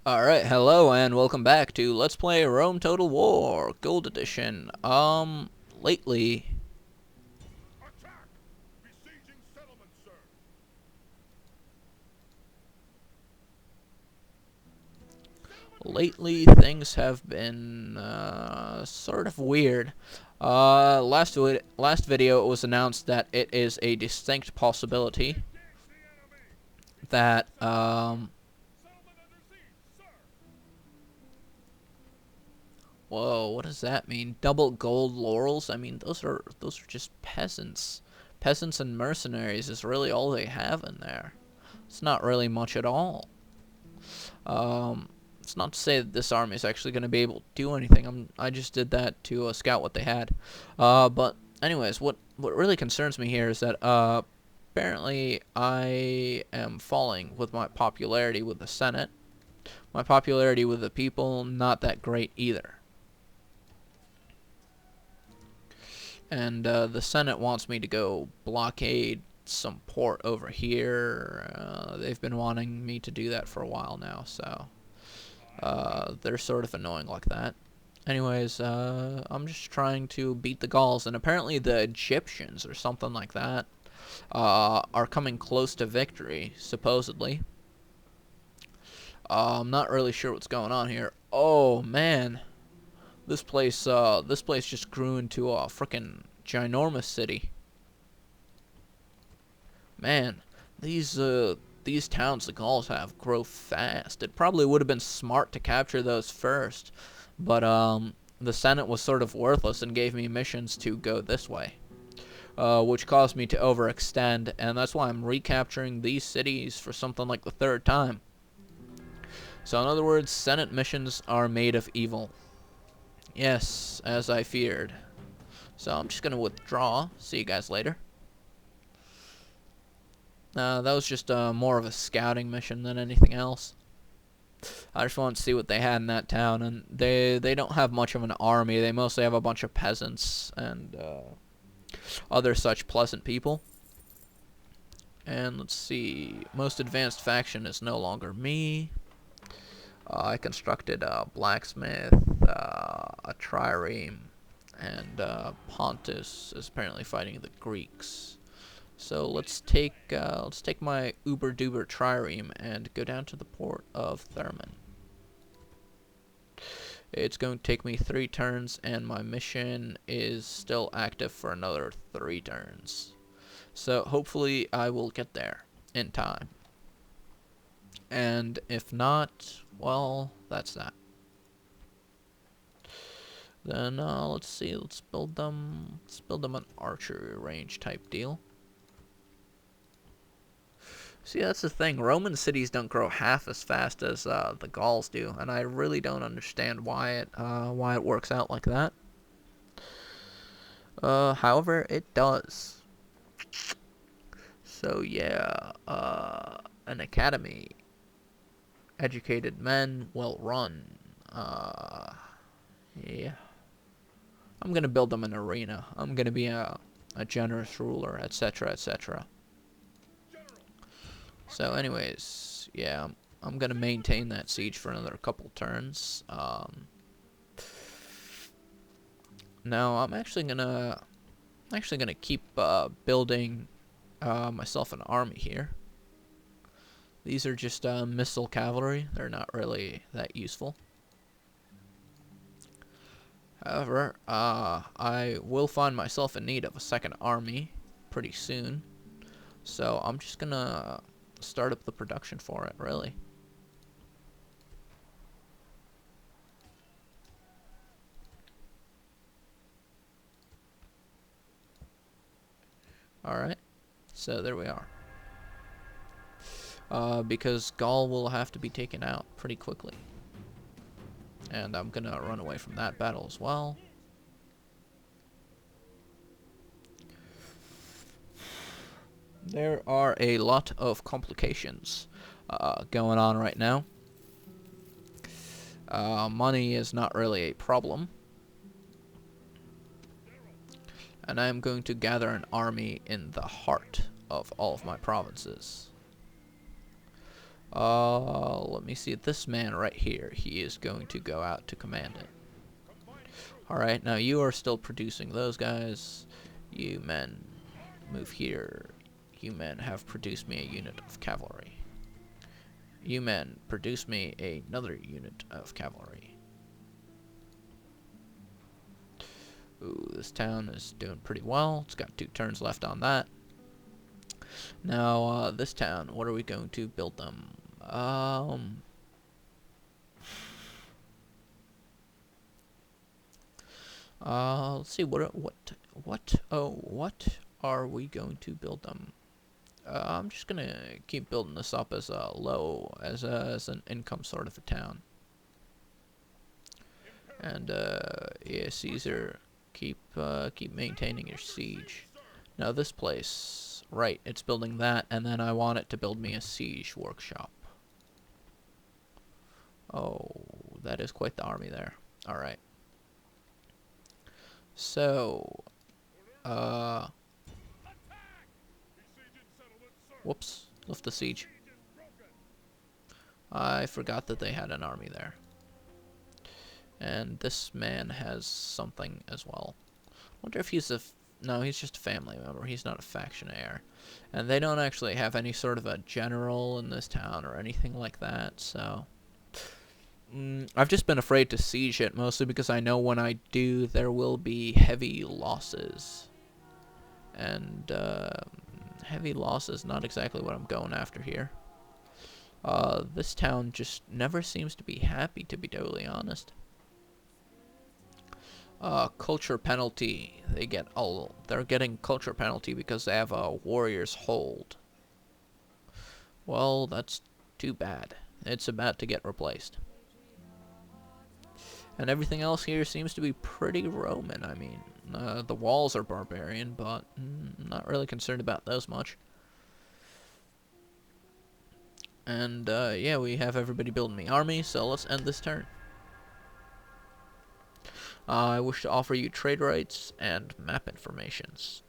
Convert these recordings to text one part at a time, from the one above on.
Alright, hello and welcome back to Let's Play Rome Total War Gold Edition. Lately, Attack! Besieging settlement, sir! lately things have been, sort of weird. Last video it was announced that it is a distinct possibility Engage the enemy! that, Settlement under siege, sir! whoa, what does that mean? Double gold laurels? I mean, those are just peasants. Peasants and mercenaries is really all they have in there. It's not really much at all. It's not to say that this army is actually going to be able to do anything. I just did that to scout what they had. But anyways, what really concerns me here is that apparently I am falling with my popularity with the Senate. My popularity with the people, not that great either. And the Senate wants me to go blockade some port over here. They've been wanting me to do that for a while now, so they're sort of annoying like that. Anyways, I'm just trying to beat the Gauls, and apparently the Egyptians or something like that are coming close to victory, supposedly. I'm not really sure what's going on here. Oh man, this place just grew into a frickin' ginormous city. Man, these towns the Gauls have grow fast. It probably would have been smart to capture those first, but the Senate was sort of worthless and gave me missions to go this way, which caused me to overextend, and that's why I'm recapturing these cities for something like the third time. So in other words, Senate missions are made of evil. Yes, as I feared. So I'm just going to withdraw. See you guys later. That was just more of a scouting mission than anything else. I just wanted to see what they had in that town, and they don't have much of an army. They mostly have a bunch of peasants and other such pleasant people. And let's see, most advanced faction is no longer me. I constructed a blacksmith, a trireme, and Pontus is apparently fighting the Greeks. So let's take my uber duber trireme and go down to the port of Thurman. It's going to take me 3 turns, and my mission is still active for another 3 turns. So hopefully I will get there in time. And if not, well, that's that. Then let's see, let's build them an archery range type deal. See, that's the thing. Roman cities don't grow half as fast as the Gauls do, and I really don't understand why it works out like that. However, it does. So yeah, an academy, educated men, well run. Yeah, I'm gonna build them an arena. I'm gonna be a generous ruler, etc., etc. So anyways, yeah, I'm gonna maintain that siege for another couple turns. Now I'm actually gonna keep building myself an army here. These are just missile cavalry. They're not really that useful. However, I will find myself in need of a second army pretty soon. So I'm just gonna start up the production for it, really. Alright, so there we are. Because Gaul will have to be taken out pretty quickly. And I'm gonna run away from that battle as well. There are a lot of complications going on right now. Money is not really a problem. And I am going to gather an army in the heart of all of my provinces. Let me see. This man right here, he is going to go out to command it. Alright, now you are still producing those guys. You men move here. You men have produced me a unit of cavalry. You men produce me another unit of cavalry. Ooh, this town is doing pretty well. It's got 2 turns left on that. Now, this town, what are we going to build them? Let's see, what are we going to build them? I'm just gonna keep building this up as low as an income sort of a town. And yeah, Caesar, keep maintaining your siege. Now this place, right? It's building that, and then I want it to build me a siege workshop. Oh, that is quite the army there. All right. So, whoops, lift the siege. I forgot that they had an army there. And this man has something as well. Wonder if he's no, he's just a family member. He's not a factionaire. And they don't actually have any sort of a general in this town or anything like that, so I've just been afraid to siege it, mostly because I know when I do, there will be heavy losses. And heavy losses, not exactly what I'm going after here. This town just never seems to be happy, to be totally honest. Culture penalty. They're getting culture penalty because they have a warrior's hold. Well, that's too bad. It's about to get replaced. And everything else here seems to be pretty Roman. I mean, the walls are barbarian, but not really concerned about those much. And yeah, we have everybody building the army, so let's end this turn. I wish to offer you trade rights and map informations.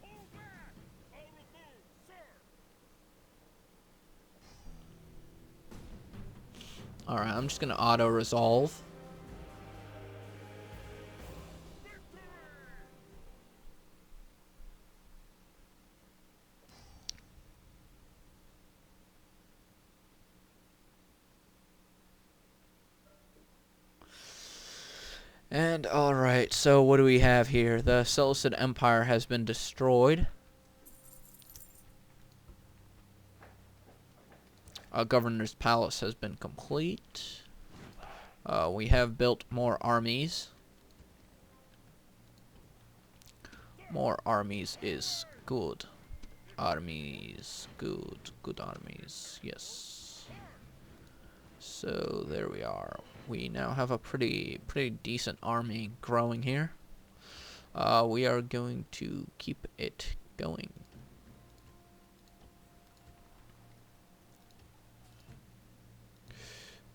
Hold back! I'll remove, sir! Alright, I'm just going to auto-resolve. And alright, so what do we have here? The Seleucid Empire has been destroyed. Governor's Palace has been complete. We have built more armies. More armies is good. Armies, good armies, yes. So there we are. We now have a pretty decent army growing here. We are going to keep it going.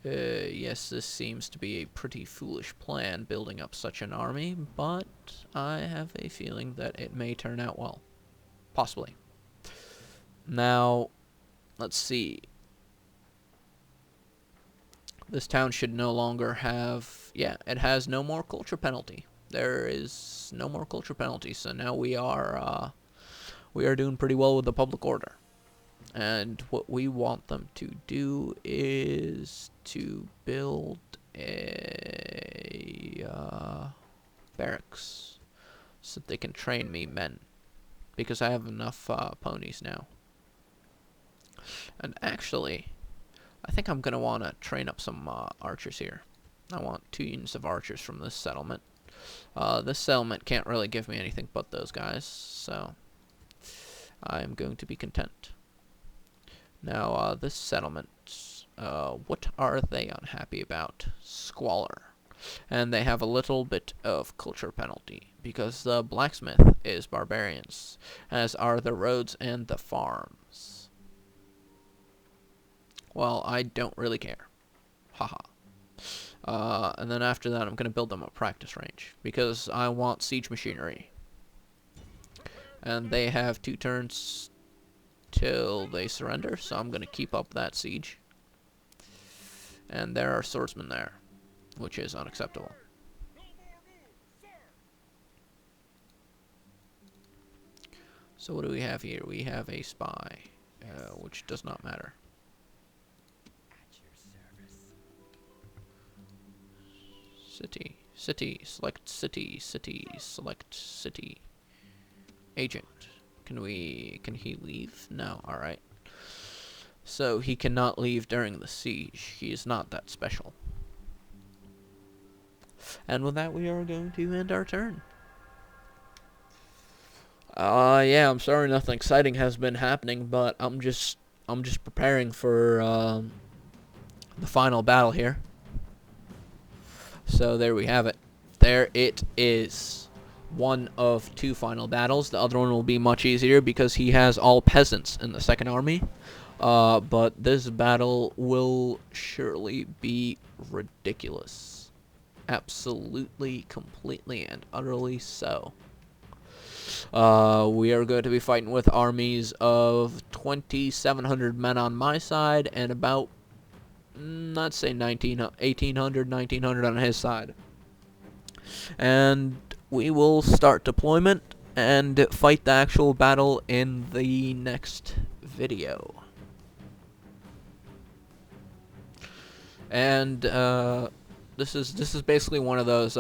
Yes, this seems to be a pretty foolish plan, building up such an army, but I have a feeling that it may turn out well. Possibly. Now, let's see. This town should no longer have... Yeah, it has no more culture penalty. There is no more culture penalty, so now we are doing pretty well with the public order. And what we want them to do is to build a barracks so that they can train me men, because I have enough ponies now. And actually, I think I'm going to want to train up some archers here. I want 2 units of archers from this settlement. This settlement can't really give me anything but those guys, so I'm going to be content. Now, this settlement, what are they unhappy about? Squalor. And they have a little bit of culture penalty, because the blacksmith is barbarians, as are the roads and the farms. Well, I don't really care. Haha. And then after that, I'm going to build them a practice range because I want siege machinery. And they have 2 turns till they surrender, so I'm going to keep up that siege. And there are swordsmen there, which is unacceptable. No more moves, sir. So what do we have here? We have a spy, which does not matter. At your service. City, city, select city, city, select city. Agent. Can he leave? No, alright. So he cannot leave during the siege. He is not that special. And with that, we are going to end our turn. Yeah, I'm sorry nothing exciting has been happening, but I'm just preparing for the final battle here. So there we have it. There it is. One of 2 final battles. The other one will be much easier because he has all peasants in the second army. But this battle will surely be ridiculous. Absolutely, completely, and utterly so. We are going to be fighting with armies of 2,700 men on my side and about, let's say 1,800, 1,900 on his side. And we will start deployment and fight the actual battle in the next video. And this is basically one of those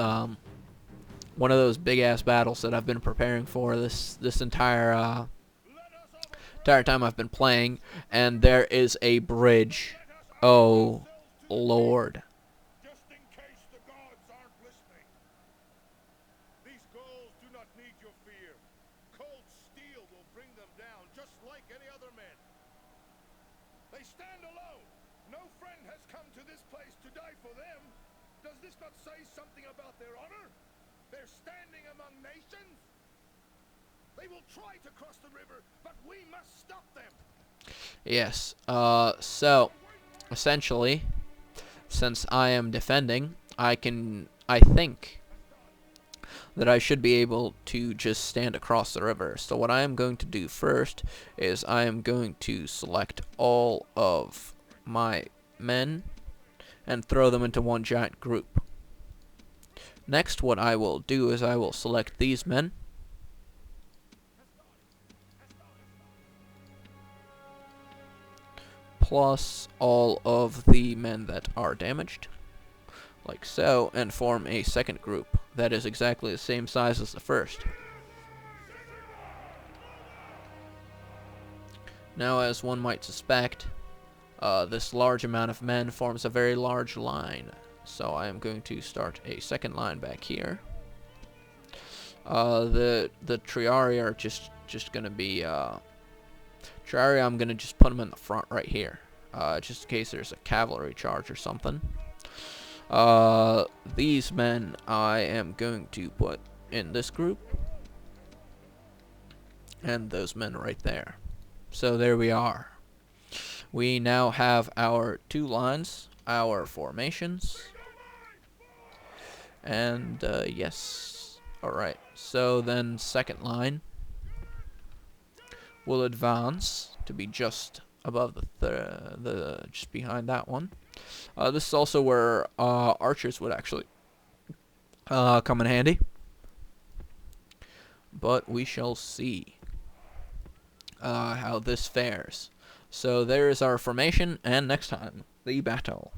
big ass battles that I've been preparing for this entire time I've been playing. And there is a bridge. Oh Lord. Just in case the gods aren't listening. These Gauls do not need your fear. Cold steel will bring them down, just like any other men. They stand alone. No friend has come to this place to die for them. Does this not say something about their honor? They're standing among nations. They will try to cross the river, but we must stop them. Yes. So essentially, since I am defending, I think that I should be able to just stand across the river. So what I am going to do first is I am going to select all of my men and throw them into one giant group. Next, what I will do is I will select these men plus all of the men that are damaged, like so, and form a second group that is exactly the same size as the first. Now, as one might suspect, this large amount of men forms a very large line, so I am going to start a second line back here. The Triarii are just gonna be Triarii. I'm gonna just put them in the front right here, just in case there's a cavalry charge or something. These men I am going to put in this group, and those men right there. So there we are. We now have our 2 lines, our formations, and yes. Alright, so then second line will advance to be just above the just behind that one. This is also where archers would actually come in handy, but we shall see how this fares. So there is our formation, and next time, the battle.